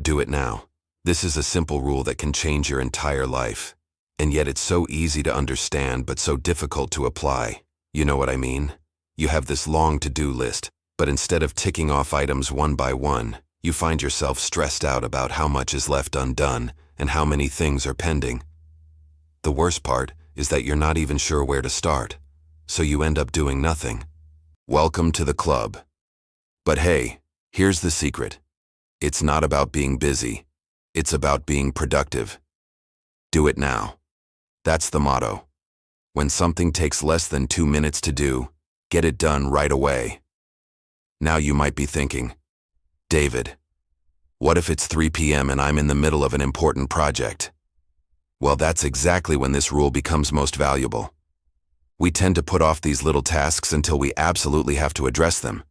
Do it now. This is a simple rule that can change your entire life. And yet it's so easy to understand but so difficult to apply. You know what I mean? You have this long to-do list, but instead of ticking off items one by one, you find yourself stressed out about how much is left undone and how many things are pending. The worst part is that you're not even sure where to start, so you end up doing nothing. Welcome to the club. But hey, here's the secret. It's not about being busy. It's about being productive. Do it now. That's the motto. When something takes less than 2 minutes to do, get it done right away. Now you might be thinking, David, what if it's 3 p.m. and I'm in the middle of an important project? Well, that's exactly when this rule becomes most valuable. We tend to put off these little tasks until we absolutely have to address them,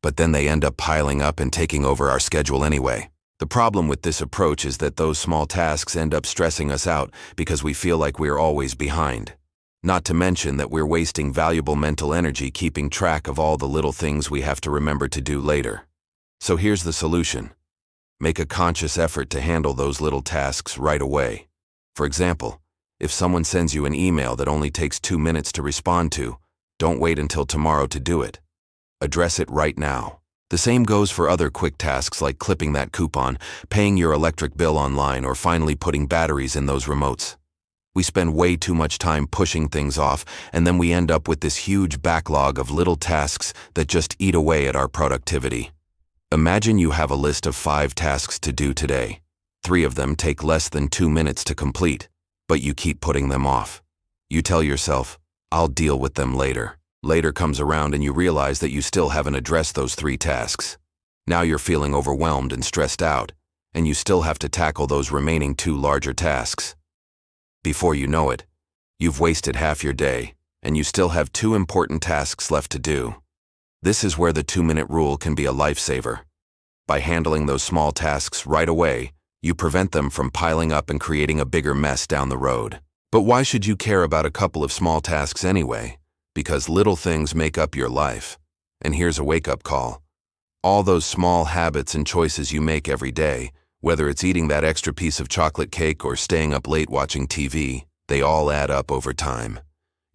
but then they end up piling up and taking over our schedule anyway. The problem with this approach is that those small tasks end up stressing us out because we feel like we're always behind. Not to mention that we're wasting valuable mental energy keeping track of all the little things we have to remember to do later. So here's the solution. Make a conscious effort to handle those little tasks right away. For example, if someone sends you an email that only takes 2 minutes to respond to, don't wait until tomorrow to do it. Address it right now. The same goes for other quick tasks like clipping that coupon, paying your electric bill online, or finally putting batteries in those remotes. We spend way too much time pushing things off, and then we end up with this huge backlog of little tasks that just eat away at our productivity. Imagine you have a list of 5 tasks to do today. 3 of them take less than 2 minutes to complete, but you keep putting them off. You tell yourself, I'll deal with them later. Later comes around and you realize that you still haven't addressed those 3 tasks. Now you're feeling overwhelmed and stressed out, and you still have to tackle those remaining 2 larger tasks. Before you know it, you've wasted half your day, and you still have 2 important tasks left to do. This is where the 2-minute rule can be a lifesaver. By handling those small tasks right away, you prevent them from piling up and creating a bigger mess down the road. But why should you care about a couple of small tasks anyway? Because little things make up your life. And here's a wake-up call. All those small habits and choices you make every day, whether it's eating that extra piece of chocolate cake or staying up late watching TV, they all add up over time.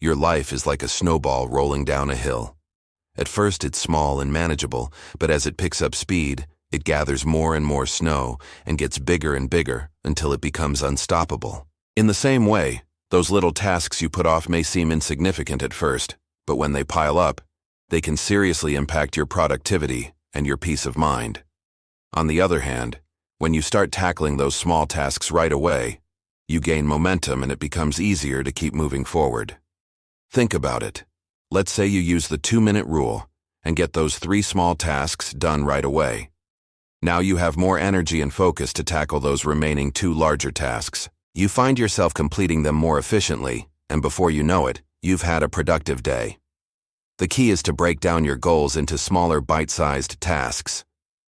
Your life is like a snowball rolling down a hill. At first it's small and manageable, but as it picks up speed, it gathers more and more snow and gets bigger and bigger until it becomes unstoppable. In the same way, those little tasks you put off may seem insignificant at first, but when they pile up, they can seriously impact your productivity and your peace of mind. On the other hand, when you start tackling those small tasks right away, you gain momentum and it becomes easier to keep moving forward. Think about it. Let's say you use the 2-minute rule and get those 3 small tasks done right away. Now you have more energy and focus to tackle those remaining 2 larger tasks. You find yourself completing them more efficiently, and before you know it, you've had a productive day. The key is to break down your goals into smaller bite-sized tasks.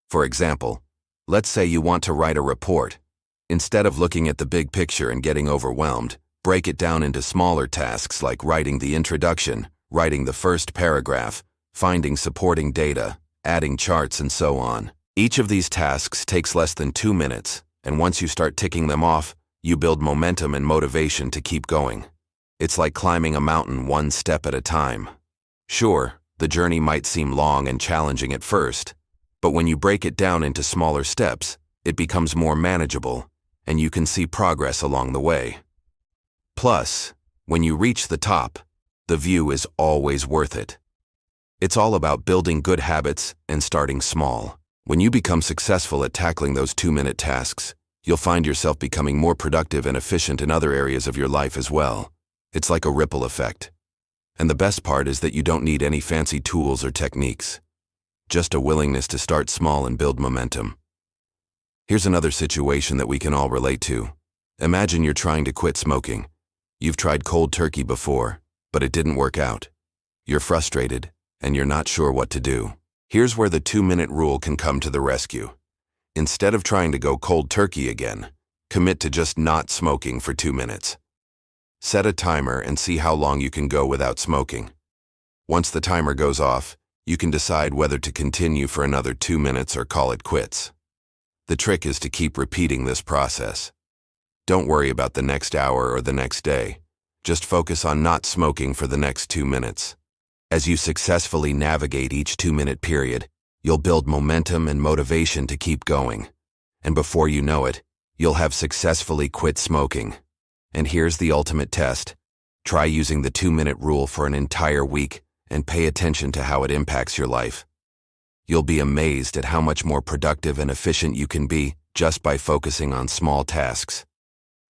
For example, let's say you want to write a report. Instead of looking at the big picture and getting overwhelmed, break it down into smaller tasks like writing the introduction, writing the first paragraph, finding supporting data, adding charts, and so on. Each of these tasks takes less than 2 minutes, and once you start ticking them off, you build momentum and motivation to keep going. It's like climbing a mountain one step at a time. Sure, the journey might seem long and challenging at first, but when you break it down into smaller steps, it becomes more manageable, and you can see progress along the way. Plus, when you reach the top, the view is always worth it. It's all about building good habits and starting small. When you become successful at tackling those 2-minute tasks, you'll find yourself becoming more productive and efficient in other areas of your life as well. It's like a ripple effect. And the best part is that you don't need any fancy tools or techniques. Just a willingness to start small and build momentum. Here's another situation that we can all relate to. Imagine you're trying to quit smoking. You've tried cold turkey before, but it didn't work out. You're frustrated, and you're not sure what to do. Here's where the 2-minute rule can come to the rescue. Instead of trying to go cold turkey again, commit to just not smoking for 2 minutes. Set a timer and see how long you can go without smoking. Once the timer goes off, you can decide whether to continue for another 2 minutes or call it quits. The trick is to keep repeating this process. Don't worry about the next hour or the next day. Just focus on not smoking for the next 2 minutes. As you successfully navigate each 2-minute period, you'll build momentum and motivation to keep going. And before you know it, you'll have successfully quit smoking. And here's the ultimate test. Try using the 2-minute rule for an entire week and pay attention to how it impacts your life. You'll be amazed at how much more productive and efficient you can be just by focusing on small tasks.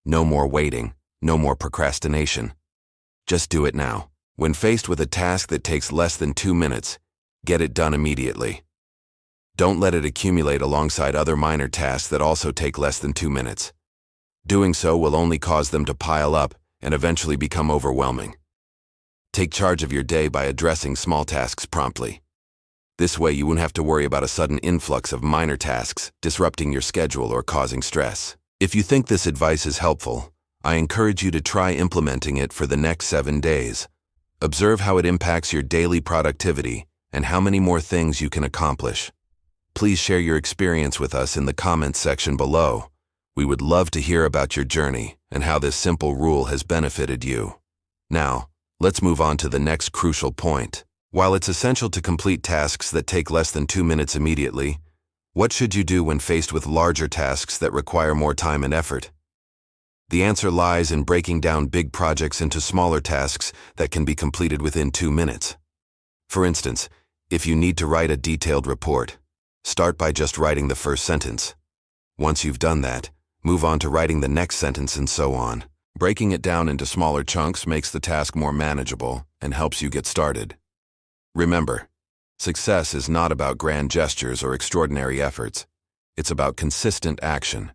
No more waiting, no more procrastination. Just do it now. When faced with a task that takes less than 2 minutes, get it done immediately. Don't let it accumulate alongside other minor tasks that also take less than 2 minutes. Doing so will only cause them to pile up and eventually become overwhelming. Take charge of your day by addressing small tasks promptly. This way you won't have to worry about a sudden influx of minor tasks disrupting your schedule or causing stress. If you think this advice is helpful, I encourage you to try implementing it for the next 7 days. Observe how it impacts your daily productivity and how many more things you can accomplish. Please share your experience with us in the comments section below. We would love to hear about your journey and how this simple rule has benefited you. Now, let's move on to the next crucial point. While it's essential to complete tasks that take less than 2 minutes immediately, what should you do when faced with larger tasks that require more time and effort? The answer lies in breaking down big projects into smaller tasks that can be completed within 2 minutes. For instance, if you need to write a detailed report, start by just writing the first sentence. Once you've done that, move on to writing the next sentence and so on. Breaking it down into smaller chunks makes the task more manageable and helps you get started. Remember, success is not about grand gestures or extraordinary efforts. It's about consistent action.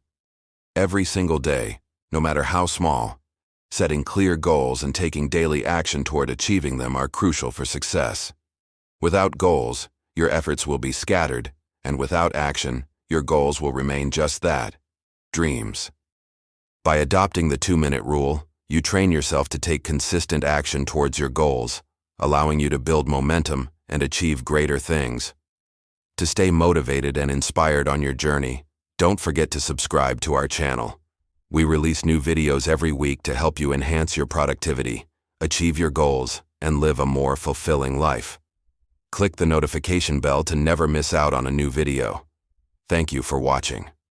Every single day, no matter how small, setting clear goals and taking daily action toward achieving them are crucial for success. Without goals, your efforts will be scattered, and without action, your goals will remain just that, dreams. By adopting the 2-minute rule, you train yourself to take consistent action towards your goals, allowing you to build momentum and achieve greater things. To stay motivated and inspired on your journey, don't forget to subscribe to our channel. We release new videos every week to help you enhance your productivity, achieve your goals, and live a more fulfilling life. Click the notification bell to never miss out on a new video. Thank you for watching.